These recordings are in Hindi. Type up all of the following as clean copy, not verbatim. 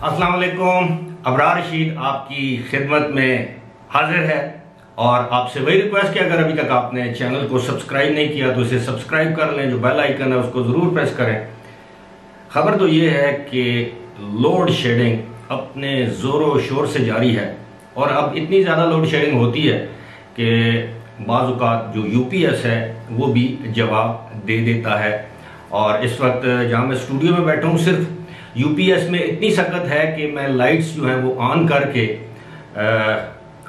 अस्सलाम वालेकुम। अबरार रशीद आपकी खिदमत में हाजिर है और आपसे वही रिक्वेस्ट कि अगर अभी तक आपने चैनल को सब्सक्राइब नहीं किया तो इसे सब्सक्राइब कर लें, जो बेल आइकन है उसको ज़रूर प्रेस करें। खबर तो ये है कि लोड शेडिंग अपने ज़ोरों शोर से जारी है और अब इतनी ज़्यादा लोड शेडिंग होती है कि बाज़ औक़ात जो यूपीएस है वो भी जवाब दे देता है। और इस वक्त जहाँ मैं स्टूडियो में बैठा हूँ, सिर्फ यूपीएस में इतनी सख्त है कि मैं लाइट्स जो है वो ऑन करके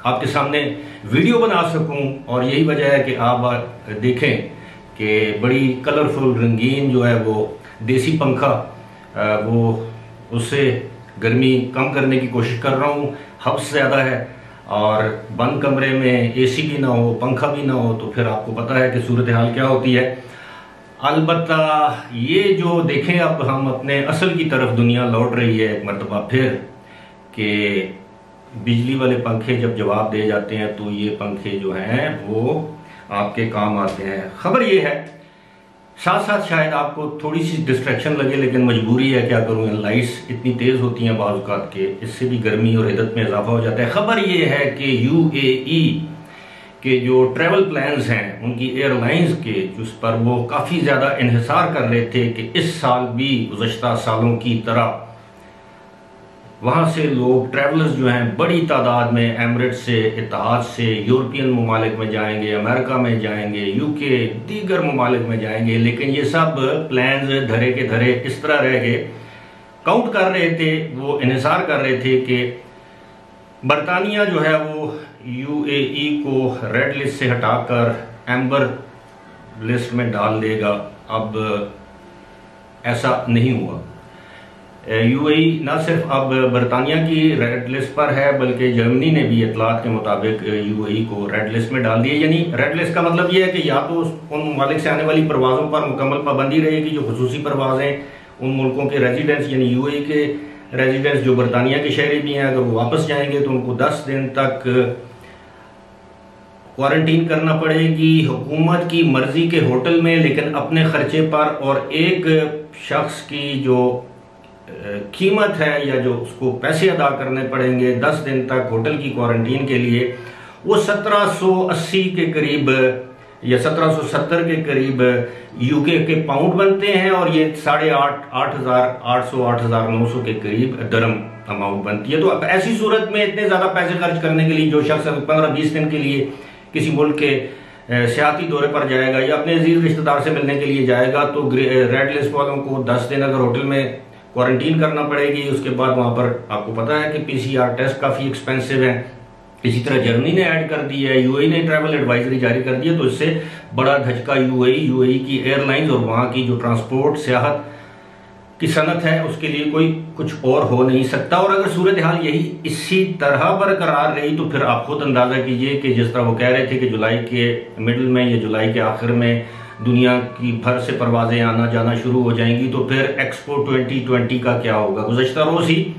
आपके सामने वीडियो बना सकूं। और यही वजह है कि आप देखें कि बड़ी कलरफुल रंगीन जो है वो देसी पंखा वो उससे गर्मी कम करने की कोशिश कर रहा हूँ। हब्स ज़्यादा है और बंद कमरे में एसी भी ना हो, पंखा भी ना हो, तो फिर आपको पता है कि सूरत हाल क्या होती है। अलबत्ता ये जो देखें, अब हम अपने असल की तरफ दुनिया लौट रही है एक मरतबा फिर कि बिजली वाले पंखे जब जवाब दे जाते हैं तो ये पंखे जो हैं वो आपके काम आते हैं। खबर ये है, साथ साथ शायद आपको थोड़ी सी डिस्ट्रैक्शन लगे, लेकिन मजबूरी है, क्या करूँ। लाइट्स इतनी तेज़ होती हैं बाज़ औक़ात के, इससे भी गर्मी और हिद्दत में इजाफा हो जाता है। खबर ये है कि यूएई के जो ट्रैवल प्लान्स हैं उनकी एयरलाइंस के जिस पर वो काफ़ी ज़्यादा इन्हिसार कर रहे थे कि इस साल भी गुज़श्ता सालों की तरह वहाँ से लोग ट्रैवलर्स जो हैं बड़ी तादाद में एमिरेट्स से, इत्तेहाद से, यूरोपियन ममालिक में जाएंगे, अमेरिका में जाएंगे, यूके, दीगर ममालिक में जाएंगे। लेकिन ये सब प्लान्स धरे के धरे इस तरह रह गए। काउंट कर रहे थे, वो इन्हिसार कर रहे थे कि बरतानिया जो है वो यूएई को रेड लिस्ट से हटाकर एम्बर लिस्ट में डाल देगा। अब ऐसा नहीं हुआ। यूएई न सिर्फ अब बरतानिया की रेड लिस्ट पर है, बल्कि जर्मनी ने भी इतलात के मुताबिक यूएई को रेड लिस्ट में डाल दिया। यानी रेड लिस्ट का मतलब यह है कि या तो उन ममालिक से आने वाली परवाज़ों पर मुकम्मल पाबंदी रहेगी, जो खुसूसी परवाज़ें उन मुल्कों के रेजिडेंट्स यानी यूएई के रेजिडेंट्स जो बरतानिया के शहरी भी हैं, अगर वो वापस जाएंगे तो उनको 10 दिन तक क्वारंटीन करना पड़ेगी हुकूमत की मर्जी के होटल में, लेकिन अपने खर्चे पर। और एक शख्स की जो कीमत है या जो उसको पैसे अदा करने पड़ेंगे 10 दिन तक होटल की क्वारंटीन के लिए, वो 1780 के करीब या 1770 के करीब यूके के पाउंड बनते हैं और ये 8,900 के करीब दरम अमाउंट बनती है। तो अब ऐसी सूरत में इतने ज़्यादा पैसे खर्च करने के लिए जो शख्स 15-20 दिन के लिए किसी मुल्क के सियाती दौरे पर जाएगा या अपने अजीज रिश्तेदार से मिलने के लिए जाएगा, तो रेड लिस्ट वालों को 10 दिन अगर होटल में क्वारंटीन करना पड़ेगी। उसके बाद वहाँ पर आपको पता है कि पीसीआर टेस्ट काफ़ी एक्सपेंसिव है। इसी तरह जर्मनी ने ऐड कर दी है, यूएई ने ट्रैवल एडवाइजरी जारी कर दी है। तो इससे बड़ा धचका यूएई की एयरलाइंस और वहाँ की जो ट्रांसपोर्ट सियाहत की सनत है उसके लिए कोई कुछ और हो नहीं सकता। और अगर सूरत हाल यही इसी तरह बरकरार रही तो फिर आप खुद अंदाज़ा कीजिए कि जिस तरह वो कह रहे थे कि जुलाई के मिडल में या जुलाई के आखिर में दुनिया की भर से परवाज़ें आना जाना शुरू हो जाएंगी, तो फिर एक्सपो 2020 का क्या होगा। गुज़श्ता रोज़ ही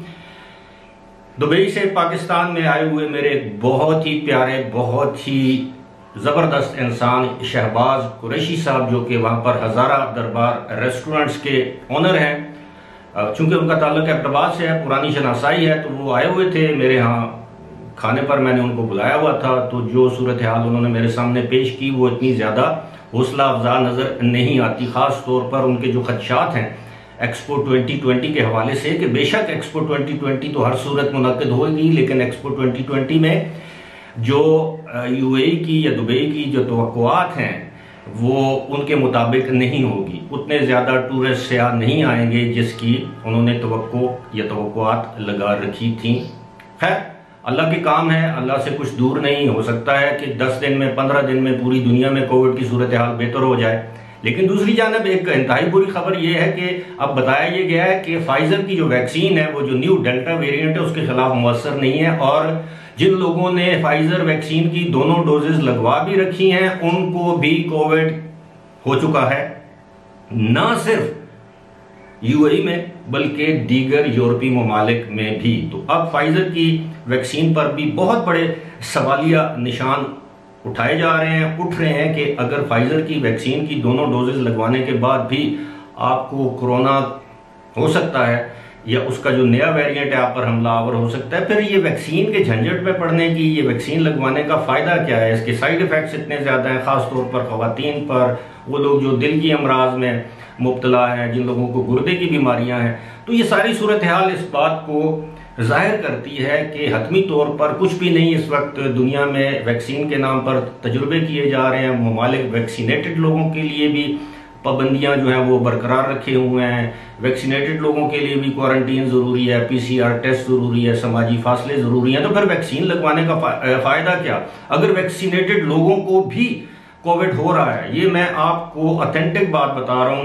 दुबई से पाकिस्तान में आए हुए मेरे बहुत ही प्यारे, बहुत ही ज़बरदस्त इंसान शहबाज कुरैशी साहब, जो कि वहाँ पर हज़ारा दरबार रेस्टोरेंट्स के ओनर हैं, चूँकि उनका ताल्लुक अहमदाबाद से है, पुरानी शनासाई है, तो वो आए हुए थे मेरे यहाँ खाने पर। मैंने उनको बुलाया हुआ था, तो जो सूरत हाल उन्होंने मेरे सामने पेश की वो इतनी ज़्यादा हौसला अफजा नज़र नहीं आती। ख़ास तौर पर उनके जो खदशात हैं एक्सपो 2020 के हवाले से कि बेशक एक्सपो 2020 तो हर सूरत मुनक़िद होगी, लेकिन एक्सपो 2020 में जो यूएई की या दुबई की जो तवक्कुआत हैं वो उनके मुताबिक नहीं होगी। उतने ज़्यादा टूरिस्ट सयाह नहीं आएंगे जिसकी उन्होंने तवक्कुआत लगा रखी थी। खैर, अल्लाह के काम है, अल्लाह से कुछ दूर नहीं। हो सकता है कि 10 दिन में, 15 दिन में पूरी दुनिया में कोविड की सूरत हाल बेहतर हो जाए। लेकिन दूसरी जानब एक इंतहाई बुरी खबर यह है कि अब बताया ये गया है कि फाइजर की जो वैक्सीन है वो जो न्यू डेल्टा वेरिएंट है उसके खिलाफ मुअस्सर नहीं है, और जिन लोगों ने फाइजर वैक्सीन की दोनों डोजेज लगवा भी रखी हैं उनको भी कोविड हो चुका है, ना सिर्फ यूएई में बल्कि दीगर यूरोपीय ममालिक में भी। तो अब फाइजर की वैक्सीन पर भी बहुत बड़े सवालिया निशान उठाए जा रहे हैं, उठ रहे हैं कि अगर फाइजर की वैक्सीन की दोनों डोजेज लगवाने के बाद भी आपको कोरोना हो सकता है, या उसका जो नया वेरिएंट है आप पर हमलावर हो सकता है। फिर ये वैक्सीन के झंझट में पड़ने की, ये वैक्सीन लगवाने का फ़ायदा क्या है? इसके साइड इफ़ेक्ट्स इतने ज़्यादा हैं, ख़ास तौर पर ख़वातीन पर, वो लोग जो दिल की अमराज में मुब्तला हैं, जिन लोगों को गुर्दे की बीमारियां हैं। तो ये सारी सूरत हाल इस बात को जाहिर करती है कि हतमी तौर पर कुछ भी नहीं इस वक्त दुनिया में वैक्सीन के नाम पर तजुर्बे किए जा रहे हैं। ममालिक वैक्सीनेटेड लोगों के लिए भी पाबंदियां जो हैं वो बरकरार रखे हुए हैं। वैक्सीनेटेड लोगों के लिए भी क्वारंटीन ज़रूरी है, PCR टेस्ट ज़रूरी है, समाजी फासले ज़रूरी हैं। तो फिर वैक्सीन लगवाने का फ़ायदा क्या अगर वैक्सीनेटेड लोगों को भी कोविड हो रहा है? ये मैं आपको ऑथेंटिक बात बता रहा हूँ,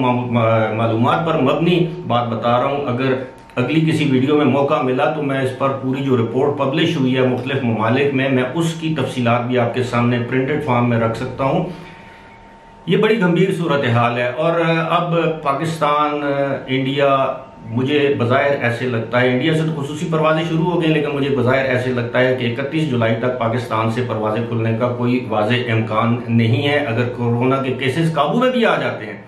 मालूमात पर मबनी बात बता रहा हूँ। अगर अगली किसी वीडियो में मौका मिला तो मैं इस पर पूरी जो रिपोर्ट पब्लिश हुई है मुख्तलिफ ममालिक में, मैं उसकी तफसीलात भी आपके सामने प्रिंटेड फॉर्म में रख सकता हूँ। ये बड़ी गंभीर सूरत हाल है। और अब पाकिस्तान, इंडिया, मुझे बज़ाहिर ऐसे लगता है, इंडिया से तो खुसूसी परवाजें शुरू हो गई, लेकिन मुझे बज़ाहिर ऐसे लगता है कि 31 जुलाई तक पाकिस्तान से परवाजें खुलने का कोई वाज़ेह इम्कान नहीं है। अगर कोरोना के केसेस काबू में भी आ जाते हैं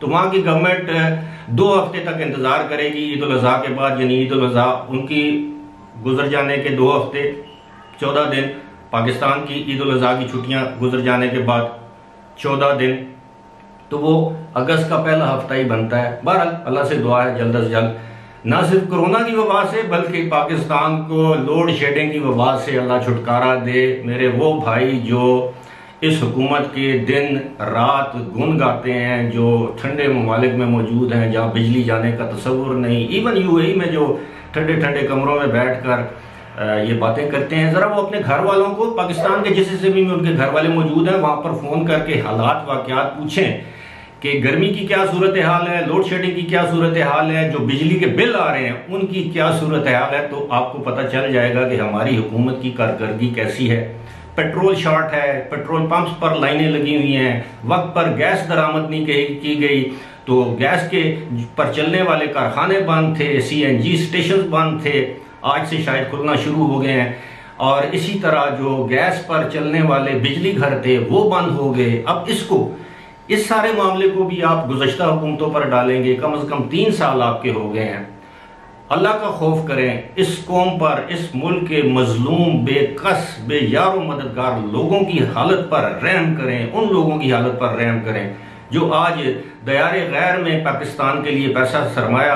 तो वहाँ की गवर्नमेंट 2 हफ्ते तक इंतज़ार करेगी ईद उल अज़हा के बाद, यानी ईद उल अज़हा उनकी गुजर जाने के 2 हफ्ते 14 दिन, पाकिस्तान की ईद उल अज़हा की छुट्टियाँ गुजर जाने के बाद 14 दिन, तो वो अगस्त का पहला हफ्ता ही बनता है। बहरहाल अल्लाह से दुआ है जल्द अज जल्द ना सिर्फ कोरोना की वबा से बल्कि पाकिस्तान को लोड शेडिंग की वबा से अल्लाह छुटकारा दे। मेरे वो भाई जो इस हुकूमत के दिन रात गुन गाते हैं, जो ठंडे ममालिक में मौजूद हैं जहाँ बिजली जाने का तस्वुर नहीं, इवन UAE में जो ठंडे ठंडे कमरों में बैठ कर ये बातें करते हैं, ज़रा वो अपने घर वालों को, पाकिस्तान के जिस हिस्से में उनके घर वाले मौजूद हैं वहाँ पर फ़ोन करके हालात वाक़यात पूछें कि गर्मी की क्या सूरत हाल है, लोड शेडिंग की क्या सूरत हाल है, जो बिजली के बिल आ रहे हैं उनकी क्या सूरत हाल है, तो आपको पता चल जाएगा कि हमारी हुकूमत की कारकर्दगी कैसी है। पेट्रोल शॉर्ट है, पेट्रोल पंप्स पर लाइनें लगी हुई हैं, वक्त पर गैस दरामद नहीं की गई, तो गैस के पर चलने वाले कारखाने बंद थे, CNG स्टेशन बंद थे, आज से शायद खुलना शुरू हो गए हैं। और इसी तरह जो गैस पर चलने वाले बिजली घर थे वो बंद हो गए। अब इस सारे मामले को भी आप गुज़श्ता हुकूमतों पर डालेंगे, कम से कम 3 साल आपके हो गए हैं। अल्लाह का खौफ करें, इस कौम पर, इस मुल्क के मजलूम, बेकस, बेयारो मददगार लोगों की हालत पर रहम करें, उन लोगों की हालत पर रहम करें जो आज दयारे गैर में पाकिस्तान के लिए पैसा सरमाया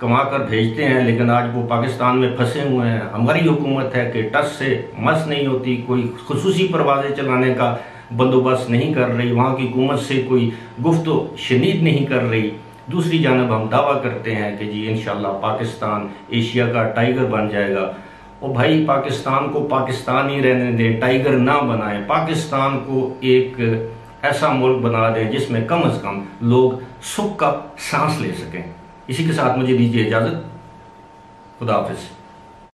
कमा कर भेजते हैं, लेकिन आज वो पाकिस्तान में फंसे हुए हैं। हमारी हुकूमत है कि टस से मस नहीं होती, कोई खुसूसी परवाज़ें चलाने का बंदोबस्त नहीं कर रही, वहाँ की हुकूमत से कोई गुफ्तो शनीद नहीं कर रही। दूसरी जानब हम दावा करते हैं कि जी इंशाल्लाह पाकिस्तान एशिया का टाइगर बन जाएगा। और भाई पाकिस्तान को पाकिस्तान ही रहने दें, टाइगर ना बनाएं। पाकिस्तान को एक ऐसा मुल्क बना दें जिसमें कम से कम लोग सुख का सांस ले सकें। इसी के साथ मुझे दीजिए इजाज़त। खुदा हाफिज़।